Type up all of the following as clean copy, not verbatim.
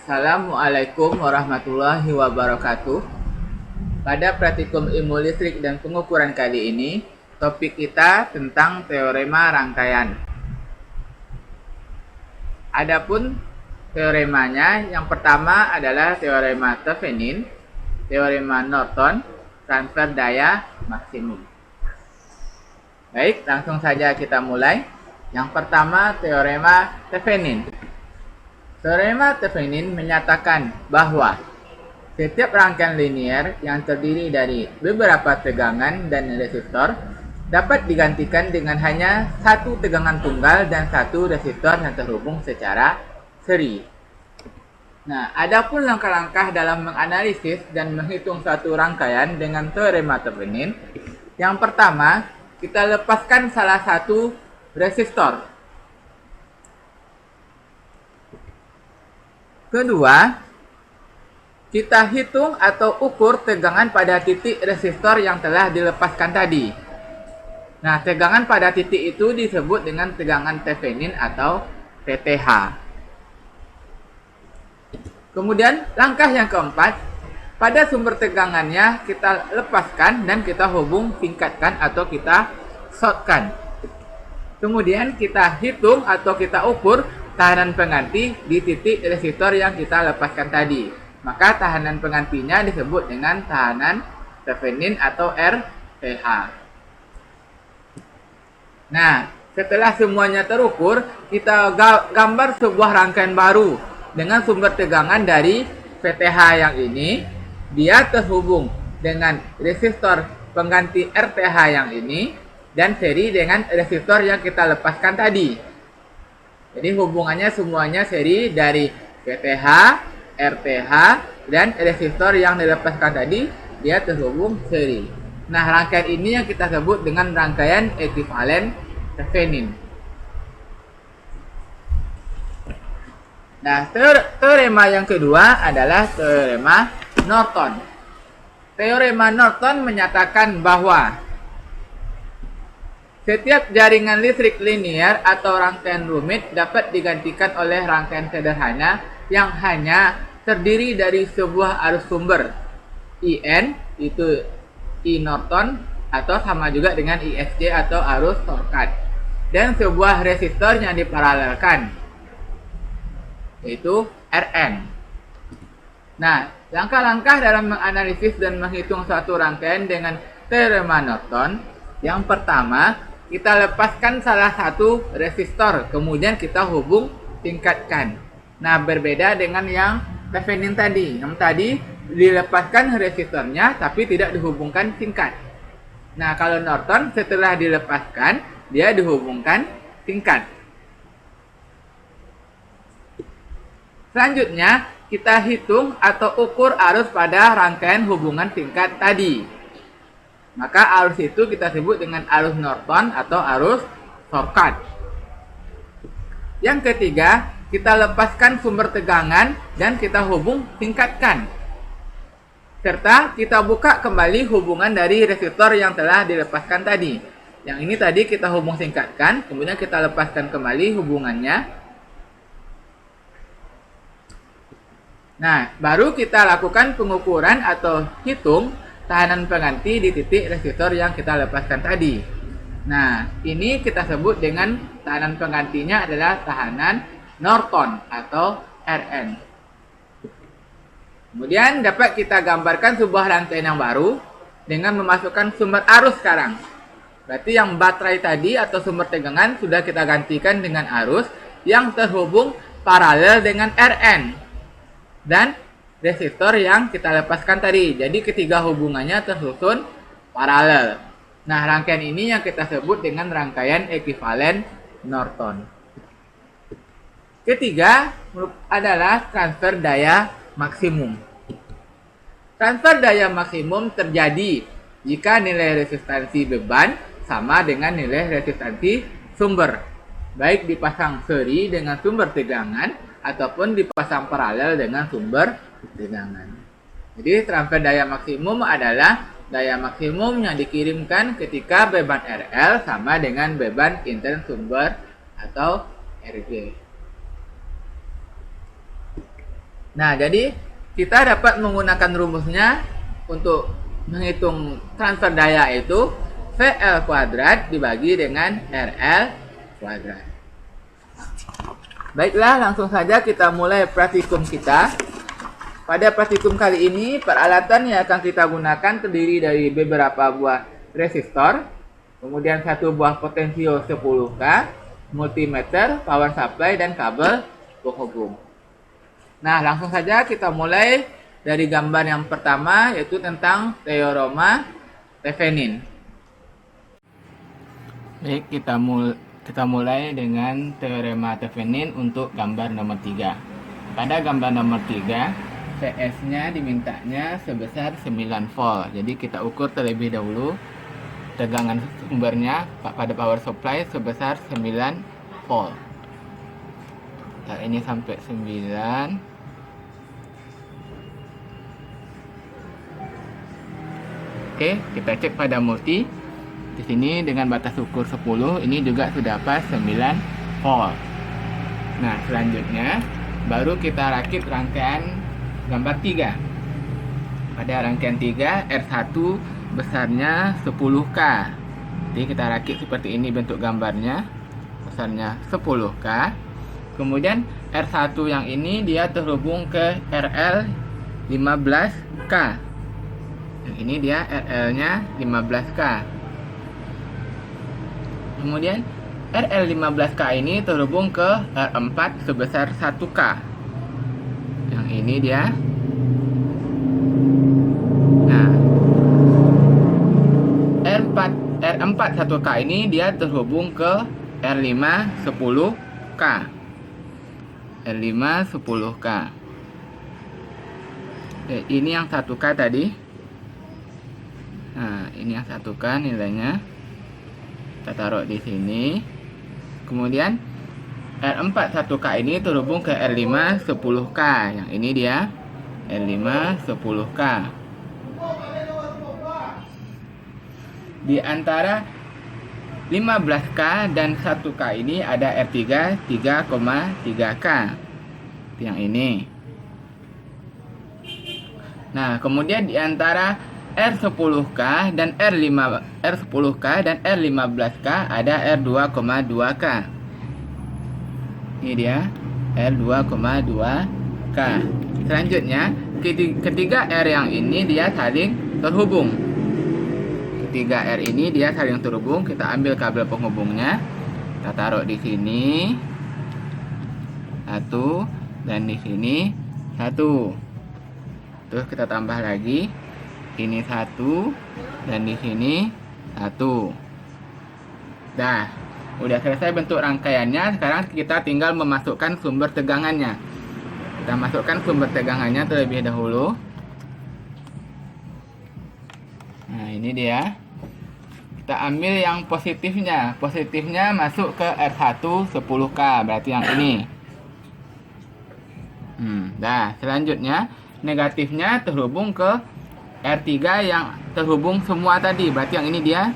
Assalamualaikum warahmatullahi wabarakatuh. Pada praktikum ilmu listrik dan pengukuran kali ini, topik kita tentang teorema rangkaian. Adapun teoremanya, yang pertama adalah teorema Thevenin, teorema Norton, transfer daya maksimum. Baik, langsung saja kita mulai. Yang pertama, teorema Thevenin. Teorema Thevenin menyatakan bahwa setiap rangkaian linear yang terdiri dari beberapa tegangan dan resistor dapat digantikan dengan hanya satu tegangan tunggal dan satu resistor yang terhubung secara seri. Nah, adapun langkah-langkah dalam menganalisis dan menghitung suatu rangkaian dengan teorema Thevenin. Yang pertama, kita lepaskan salah satu resistor. Kedua, kita hitung atau ukur tegangan pada titik resistor yang telah dilepaskan tadi. Nah, tegangan pada titik itu disebut dengan tegangan Thevenin atau TTH. Kemudian, langkah yang keempat, pada sumber tegangannya kita lepaskan dan kita hubung tingkatkan atau kita shortkan. Kemudian kita hitung atau kita ukur tahanan pengganti di titik resistor yang kita lepaskan tadi. Maka tahanan penggantinya disebut dengan tahanan Thevenin atau RTH. Nah, setelah semuanya terukur, kita gambar sebuah rangkaian baru dengan sumber tegangan dari VTH yang ini. Dia terhubung dengan resistor pengganti RTH yang ini dan seri dengan resistor yang kita lepaskan tadi. Jadi hubungannya semuanya seri dari VTH, RTH, dan resistor yang dilepaskan tadi, dia terhubung seri. Nah, rangkaian ini yang kita sebut dengan rangkaian ekuivalen Thevenin. Nah, teorema yang kedua adalah teorema Norton. Teorema Norton menyatakan bahwa setiap jaringan listrik linear atau rangkaian rumit dapat digantikan oleh rangkaian sederhana yang hanya terdiri dari sebuah arus sumber. IN itu I Norton atau sama juga dengan ISC atau arus shortcut. Dan sebuah resistor yang diparalelkan, yaitu Rn. Nah, langkah-langkah dalam menganalisis dan menghitung suatu rangkaian dengan teorema Norton. Yang pertama, kita lepaskan salah satu resistor, kemudian kita hubung tingkatkan. Nah, berbeda dengan yang Thevenin tadi. Yang tadi dilepaskan resistornya tapi tidak dihubungkan tingkat. Nah, kalau Norton setelah dilepaskan, dia dihubungkan tingkat. Selanjutnya, kita hitung atau ukur arus pada rangkaian hubungan tingkat tadi. Maka arus itu kita sebut dengan arus Norton atau arus shortcut. Yang ketiga, kita lepaskan sumber tegangan dan kita hubung tingkatkan. Serta kita buka kembali hubungan dari resistor yang telah dilepaskan tadi. Yang ini tadi kita hubung tingkatkan, kemudian kita lepaskan kembali hubungannya. Nah, baru kita lakukan pengukuran atau hitung tahanan pengganti di titik resistor yang kita lepaskan tadi. Nah, ini kita sebut dengan tahanan penggantinya adalah tahanan Norton atau Rn. Kemudian dapat kita gambarkan sebuah rangkaian yang baru dengan memasukkan sumber arus sekarang. Berarti yang baterai tadi atau sumber tegangan sudah kita gantikan dengan arus yang terhubung paralel dengan Rn. Dan resistor yang kita lepaskan tadi. Jadi ketiga hubungannya tersusun paralel. Nah, rangkaian ini yang kita sebut dengan rangkaian ekuivalen Norton. Ketiga adalah transfer daya maksimum. Transfer daya maksimum terjadi jika nilai resistansi beban sama dengan nilai resistansi sumber, baik dipasang seri dengan sumber tegangan ataupun dipasang paralel dengan sumber tegangan. Jadi transfer daya maksimum adalah daya maksimum yang dikirimkan ketika beban RL sama dengan beban intern sumber atau RG. Nah, jadi kita dapat menggunakan rumusnya untuk menghitung transfer daya itu VL kuadrat dibagi dengan RL kuadrat. Baiklah, langsung saja kita mulai praktikum kita. Pada praktikum kali ini, peralatan yang akan kita gunakan terdiri dari beberapa buah resistor, kemudian satu buah potensio 10K, multimeter, power supply, dan kabel penghubung. Nah, langsung saja kita mulai dari gambar yang pertama, yaitu tentang teorema Thevenin. Baik, kita mulai dengan teorema Thevenin untuk gambar nomor 3. Pada gambar nomor 3, CS-nya dimintanya sebesar 9 volt. Jadi kita ukur terlebih dahulu tegangan sumbernya pada power supply sebesar 9 volt. Nah, ini sampai 9. Oke, kita cek pada multi. Di sini dengan batas ukur 10, ini juga sudah pas 9 volt. Nah, selanjutnya baru kita rakit rangkaian gambar 3. Pada rangkaian 3, R1 besarnya 10K. Jadi kita rakit seperti ini bentuk gambarnya. Besarnya 10K. Kemudian R1 yang ini dia terhubung ke RL 15K. Yang ini dia RL-nya 15K. Kemudian RL15K ini terhubung ke R4 sebesar 1K. Yang ini dia. Nah, R4 1K ini dia terhubung ke R5 10K. R5 10K. Ini yang 1K tadi. Nah, ini yang 1K nilainya. Kita taruh di sini. Kemudian R4 1K ini terhubung ke R5 10K. Yang ini dia R5 10K. Di antara 15K dan 1K ini ada R3 3,3K. Yang ini. Nah, kemudian di antara R10K dan R10K dan R15K ada R2,2K. Ini dia R2,2K. Selanjutnya, ketiga R yang ini dia saling terhubung. Ketiga R ini dia saling terhubung. Kita ambil kabel penghubungnya. Kita taruh di sini. Satu dan di sini satu. Terus kita tambah lagi. Ini satu dan di sini satu. Dah, udah selesai bentuk rangkaiannya. Sekarang kita tinggal memasukkan sumber tegangannya. Kita masukkan sumber tegangannya terlebih dahulu. Nah, ini dia. Kita ambil yang positifnya. Positifnya masuk ke R1 10K, berarti yang ini. Dah, selanjutnya negatifnya terhubung ke R3 yang terhubung semua tadi. Berarti yang ini dia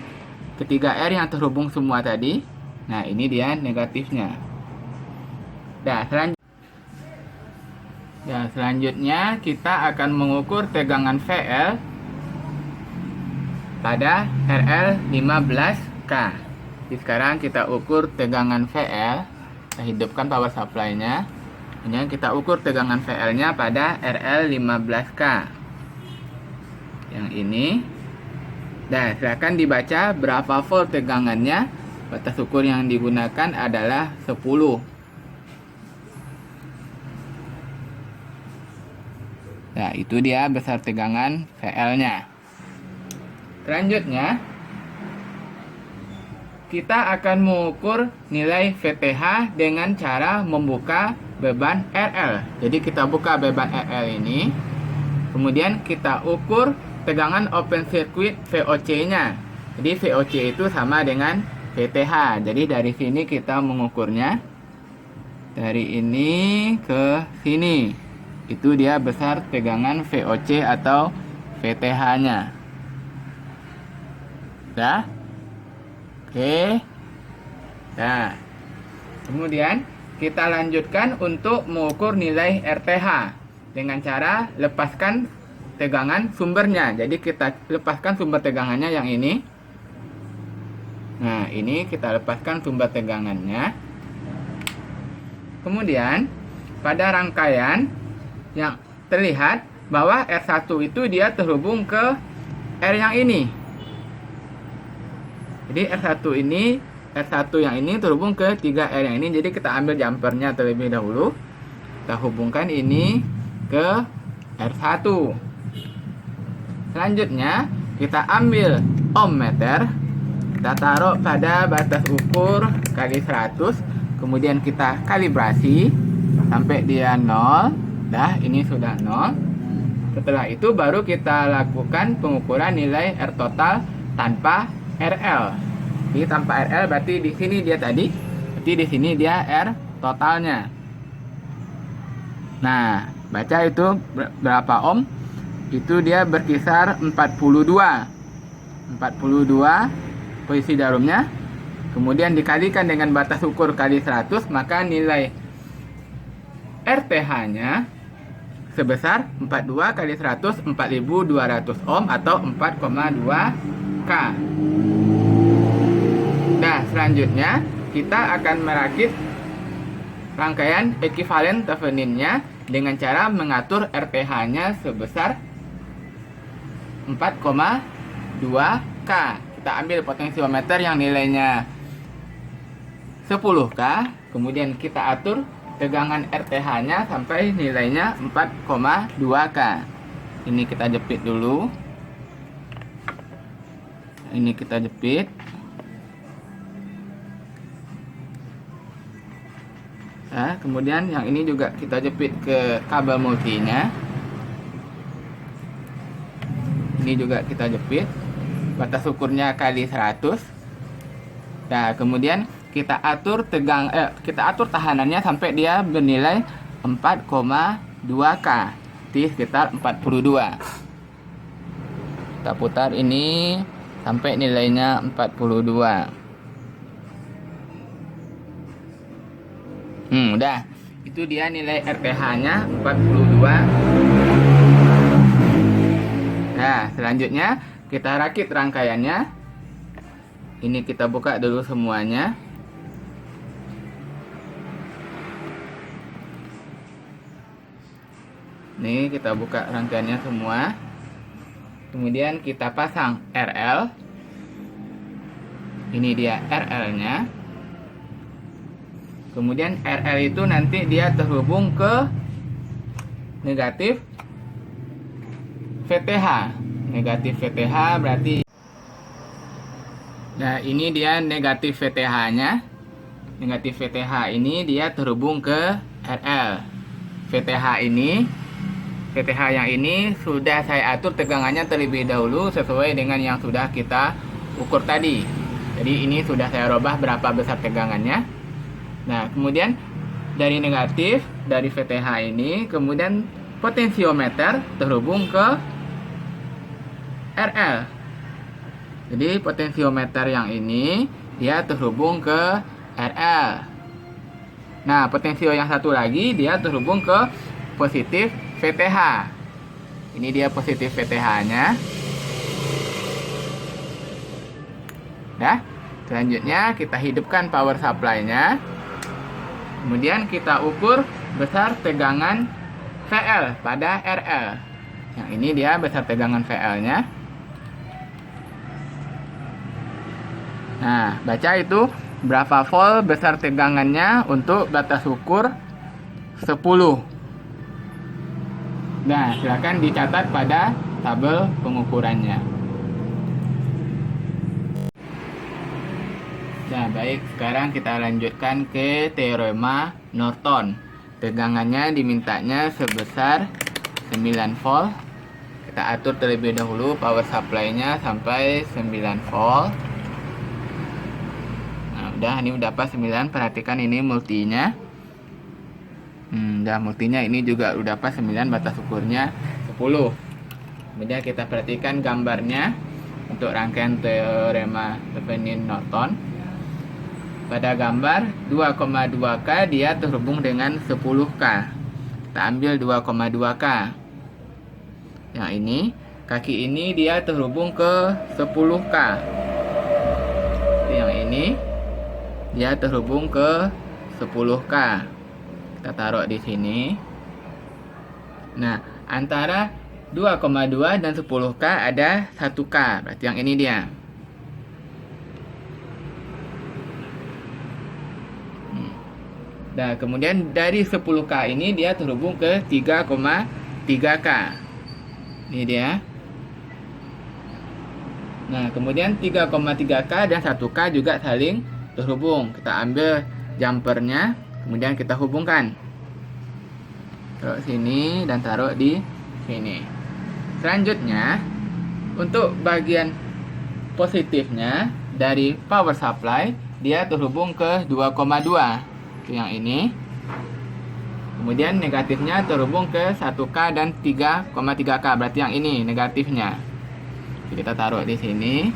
ketiga R yang terhubung semua tadi. Nah, ini dia negatifnya. Selanjutnya kita akan mengukur tegangan VL pada RL 15K. Jadi sekarang kita ukur tegangan VL. Kita hidupkan power supply-nya. Ini kita ukur tegangan VL-nya pada RL 15K. Yang ini. Dan silakan dibaca berapa volt tegangannya. Batas ukur yang digunakan adalah 10. Nah, itu dia besar tegangan VL-nya. Selanjutnya, kita akan mengukur nilai VTH dengan cara membuka beban RL. Jadi kita buka beban RL ini. Kemudian kita ukur tegangan open circuit VOC-nya. Jadi VOC itu sama dengan VTH. Jadi dari sini kita mengukurnya. Dari ini ke sini. Itu dia besar tegangan VOC atau VTH-nya. Dah? Oke. Nah, kemudian kita lanjutkan untuk mengukur nilai RTH. dengan cara lepaskan tegangan sumbernya. Jadi kita lepaskan sumber tegangannya yang ini. Nah, ini kita lepaskan sumber tegangannya. Kemudian pada rangkaian yang terlihat bahwa R1 itu dia terhubung ke R yang ini. Jadi R1 yang ini terhubung ke 3R yang ini. Jadi kita ambil jumpernya terlebih dahulu. Kita hubungkan ini ke R1. Selanjutnya kita ambil ohmmeter, kita taruh pada batas ukur kali 100, kemudian kita kalibrasi sampai dia 0. Dah, ini sudah 0. Setelah itu baru kita lakukan pengukuran nilai R total tanpa RL. Jadi tanpa RL berarti di sini dia tadi, berarti di sini dia R totalnya. Nah, baca itu berapa ohm? Itu dia berkisar 42 posisi jarumnya, kemudian dikalikan dengan batas ukur kali 100, maka nilai RTH nya sebesar 42 kali 100, 4200 ohm atau 4,2 K. Nah, selanjutnya kita akan merakit rangkaian ekuivalen Theveninnya dengan cara mengatur RTH nya sebesar 4,2 K. Kita ambil potensiometer yang nilainya 10 K, kemudian kita atur tegangan RTH nya sampai nilainya 4,2 K. Ini kita jepit dulu. Ini kita jepit. Nah, kemudian yang ini juga kita jepit ke kabel multinya. Ini juga kita jepit, batas ukurnya kali 100. Nah, kemudian kita atur tahanannya sampai dia bernilai 4,2 K, di sekitar 42. Kita putar ini sampai nilainya 42. Udah. Itu dia nilai RTH-nya 42. Nah, selanjutnya kita rakit rangkaiannya. Ini kita buka dulu semuanya. Nih, kita buka rangkaiannya semua. Kemudian kita pasang RL. Ini dia RL-nya. Kemudian RL itu nanti dia terhubung ke negatif VTH. Negatif VTH berarti, nah ini dia negatif VTH-nya. Negatif VTH ini dia terhubung ke RL. VTH yang ini sudah saya atur tegangannya terlebih dahulu sesuai dengan yang sudah kita ukur tadi. Jadi ini sudah saya rubah berapa besar tegangannya. Nah, kemudian dari negatif dari VTH ini, kemudian potensiometer terhubung ke RL. Jadi potensiometer yang ini dia terhubung ke RL. Nah, potensio yang satu lagi dia terhubung ke positif VTH. Ini dia positif VTH-nya. Nah, selanjutnya kita hidupkan power supply-nya. Kemudian kita ukur besar tegangan VL pada RL. Yang ini dia besar tegangan VL-nya. Nah, baca itu berapa volt besar tegangannya untuk batas ukur 10. Nah, silakan dicatat pada tabel pengukurannya. Nah, baik, sekarang kita lanjutkan ke teorema Norton. Tegangannya dimintanya sebesar 9 volt. Kita atur terlebih dahulu power supply-nya sampai 9 volt. Nah, udah, ini udah pas 9. Perhatikan ini multinya. Udah, multinya ini juga udah pas 9, batas ukurnya 10. Kemudian kita perhatikan gambarnya untuk rangkaian teorema Thevenin Norton. Pada gambar 2,2K dia terhubung dengan 10K. kita ambil 2,2K. Yang ini, kaki ini dia terhubung ke 10K. Yang ini dia terhubung ke 10K. Kita taruh di sini. Nah, antara 2,2 dan 10K ada 1K. Berarti yang ini dia. Nah, kemudian dari 10K ini dia terhubung ke 3,3K. Ini dia. Nah, kemudian 3,3K dan 1K juga saling terhubung. Kita ambil jumpernya, kemudian kita hubungkan. Taruh sini dan taruh di sini. Selanjutnya, untuk bagian positifnya dari power supply, dia terhubung ke 2,2. Yang ini. Kemudian negatifnya terhubung ke 1K dan 3,3K. Berarti yang ini negatifnya. Kita taruh di sini.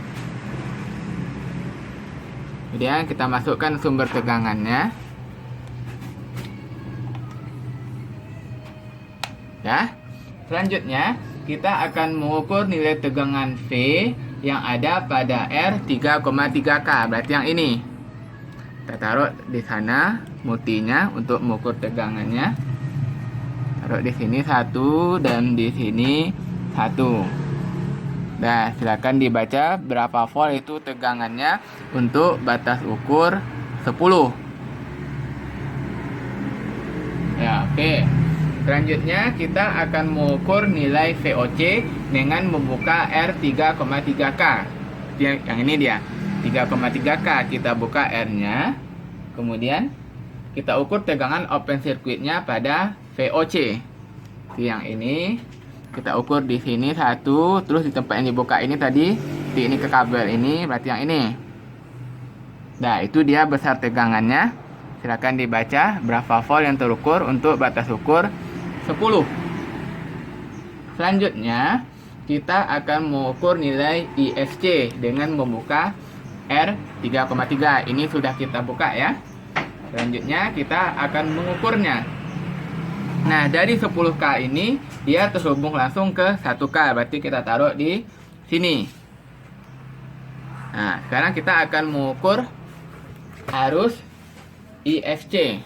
Kemudian kita masukkan sumber tegangannya. Ya. Selanjutnya kita akan mengukur nilai tegangan V yang ada pada R3,3K. Berarti yang ini. Kita taruh di sana multinya untuk mengukur tegangannya. Taruh di sini 1 dan di sini 1. Nah, silakan dibaca berapa volt itu tegangannya untuk batas ukur 10. Ya, oke. Selanjutnya kita akan mengukur nilai VOC dengan membuka R3,3K. Yang ini dia. 3,3K kita buka R-nya. Kemudian kita ukur tegangan open circuit-nya pada VOC. Yang ini kita ukur di sini 1, terus di tempat yang dibuka ini tadi, di ini ke kabel ini, berarti yang ini. Nah, itu dia besar tegangannya. Silakan dibaca berapa volt yang terukur untuk batas ukur 10. Selanjutnya, kita akan mengukur nilai ISC dengan membuka R3,3. Ini sudah kita buka ya. Selanjutnya kita akan mengukurnya. Nah, dari 10K ini dia terhubung langsung ke 1K. Berarti kita taruh di sini. Nah, sekarang kita akan mengukur arus ISC.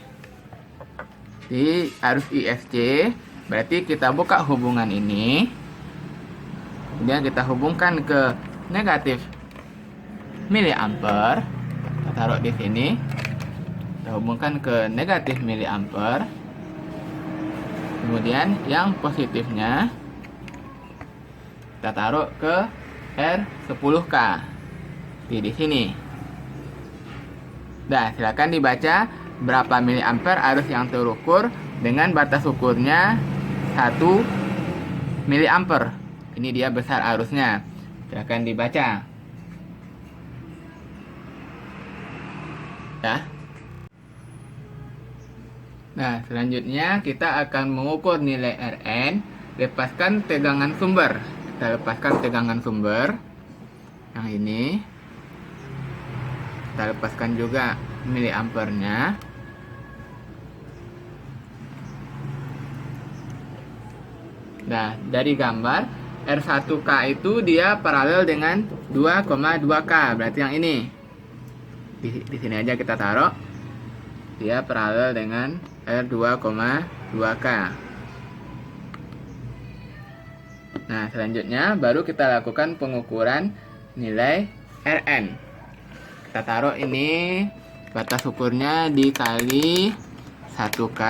Di arus ISC berarti kita buka hubungan ini. Kemudian kita hubungkan ke negatif miliampere. Kita taruh di sini. Kita hubungkan ke negatif miliampere. Kemudian yang positifnya kita taruh ke R10K di sini. Nah, silakan dibaca berapa miliampere arus yang terukur dengan batas ukurnya 1 miliampere. Ini dia besar arusnya. Silakan dibaca. Ya. Nah, selanjutnya kita akan mengukur nilai Rn. Lepaskan tegangan sumber. Kita lepaskan tegangan sumber. Yang ini. Kita lepaskan juga miliampernya. Nah, dari gambar R1K itu dia paralel dengan 2,2K. Berarti yang ini. Di sini aja kita taruh. Dia paralel dengan R2,2K. Nah, selanjutnya baru kita lakukan pengukuran nilai Rn. Kita taruh ini batas ukurnya dikali 1K.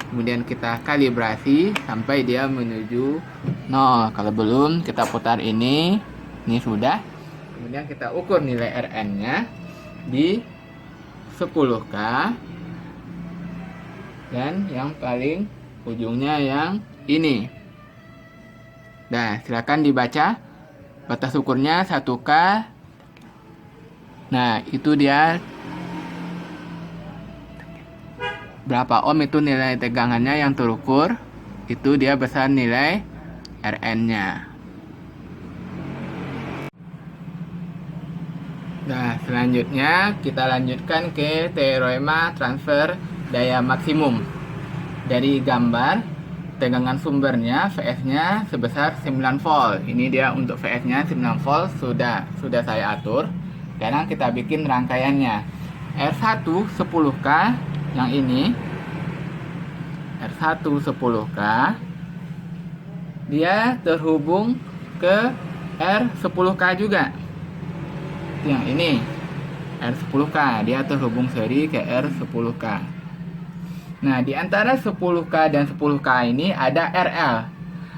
Kemudian kita kalibrasi sampai dia menuju 0. Kalau belum, kita putar ini. Ini sudah. Kemudian kita ukur nilai Rn-nya di 10K. Dan yang paling ujungnya yang ini. Nah, silakan dibaca batas ukurnya 1K. Nah, itu dia berapa ohm itu nilai tegangannya yang terukur. Itu dia besar nilai Rn-nya. Nah, selanjutnya kita lanjutkan ke teorema transfer daya maksimum. dari gambar tegangan sumbernya VS-nya sebesar 9 volt. Ini dia untuk VS-nya 9 volt sudah saya atur. Sekarang kita bikin rangkaiannya. R1 10K yang ini. R1 10K dia terhubung ke R10K juga. Yang ini R10K dia terhubung seri ke R10K. Nah, di antara 10K dan 10K ini ada RL.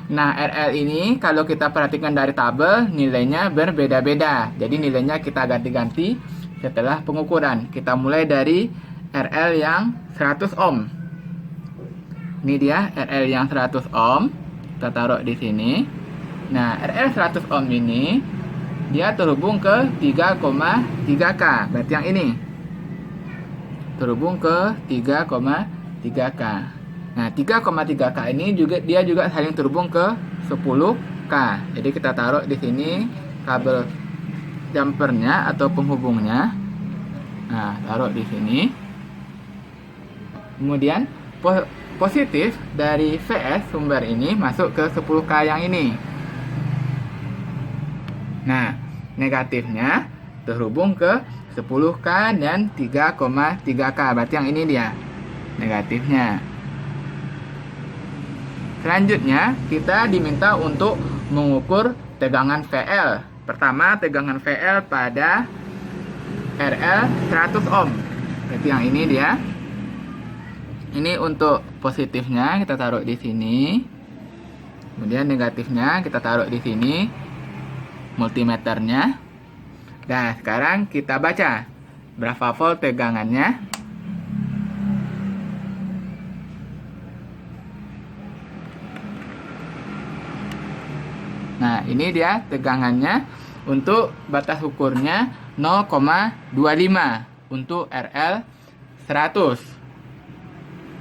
Nah, RL ini kalau kita perhatikan dari tabel, nilainya berbeda-beda. Jadi nilainya kita ganti-ganti setelah pengukuran. Kita mulai dari RL yang 100 ohm. Ini dia RL yang 100 ohm. Kita taruh di sini. Nah, RL 100 ohm ini dia terhubung ke 3,3K. Berarti yang ini. Terhubung ke 3,3K. Nah, 3,3K ini dia juga saling terhubung ke 10K. Jadi kita taruh di sini kabel jumpernya atau penghubungnya. Nah, taruh di sini. Kemudian positif dari VS sumber ini masuk ke 10K yang ini. Nah, negatifnya terhubung ke 10K dan 3,3K. Berarti yang ini dia negatifnya. Selanjutnya kita diminta untuk mengukur tegangan VL. Pertama, tegangan VL pada RL 100 ohm. Berarti yang ini dia. Ini untuk positifnya kita taruh di sini. Kemudian negatifnya kita taruh di sini. Multimeternya. Nah, sekarang kita baca berapa volt tegangannya. Nah, ini dia tegangannya. Untuk batas ukurnya 0,25 untuk RL 100.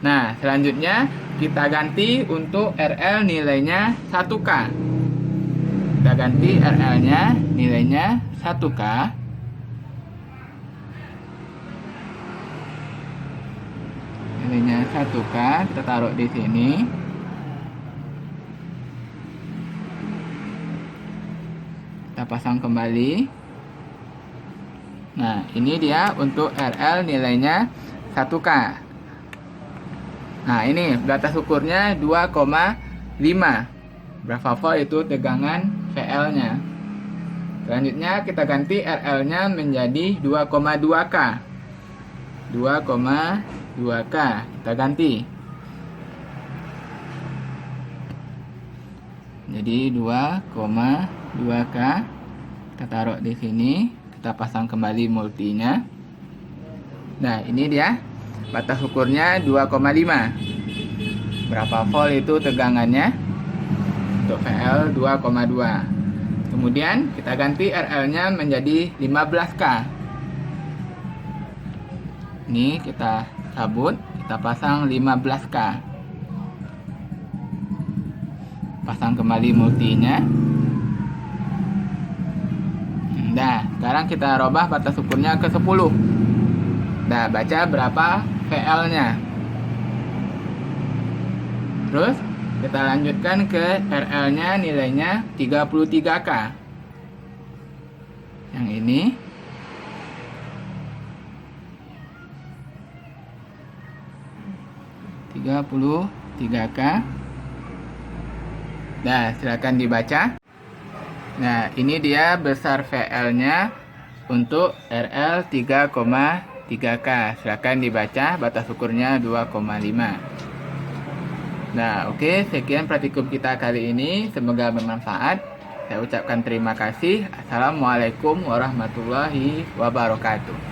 Nah, selanjutnya kita ganti untuk RL nilainya 1K. Kita ganti RL-nya nilainya 1K. Nilainya 1K, kita taruh di sini. Kita pasang kembali. Nah, ini dia untuk RL nilainya 1K. Nah, ini batas ukurnya 2,5. Berapa volt itu tegangan VL-nya. Selanjutnya kita ganti RL-nya menjadi 2,2K. 2,2K kita ganti. Jadi 2,2K kita taruh di sini. Kita pasang kembali multinya. Nah, ini dia batas ukurnya 2,5. Berapa volt itu tegangannya? Untuk VL 2,2. Kemudian kita ganti RL-nya menjadi 15K. Ini kita cabut, kita pasang 15K. Pasang kembali multinya. Nah, sekarang kita robah batas ukurnya ke 10. Nah, baca berapa VL-nya. Terus kita lanjutkan ke RL-nya nilainya 33K. Yang ini. K. Nah, silakan dibaca. Nah, ini dia besar VL-nya untuk RL 3,3K. Silakan dibaca, batas ukurnya 2,5. Nah, oke, sekian praktikum kita kali ini. Semoga bermanfaat. Saya ucapkan terima kasih. Assalamualaikum warahmatullahi wabarakatuh.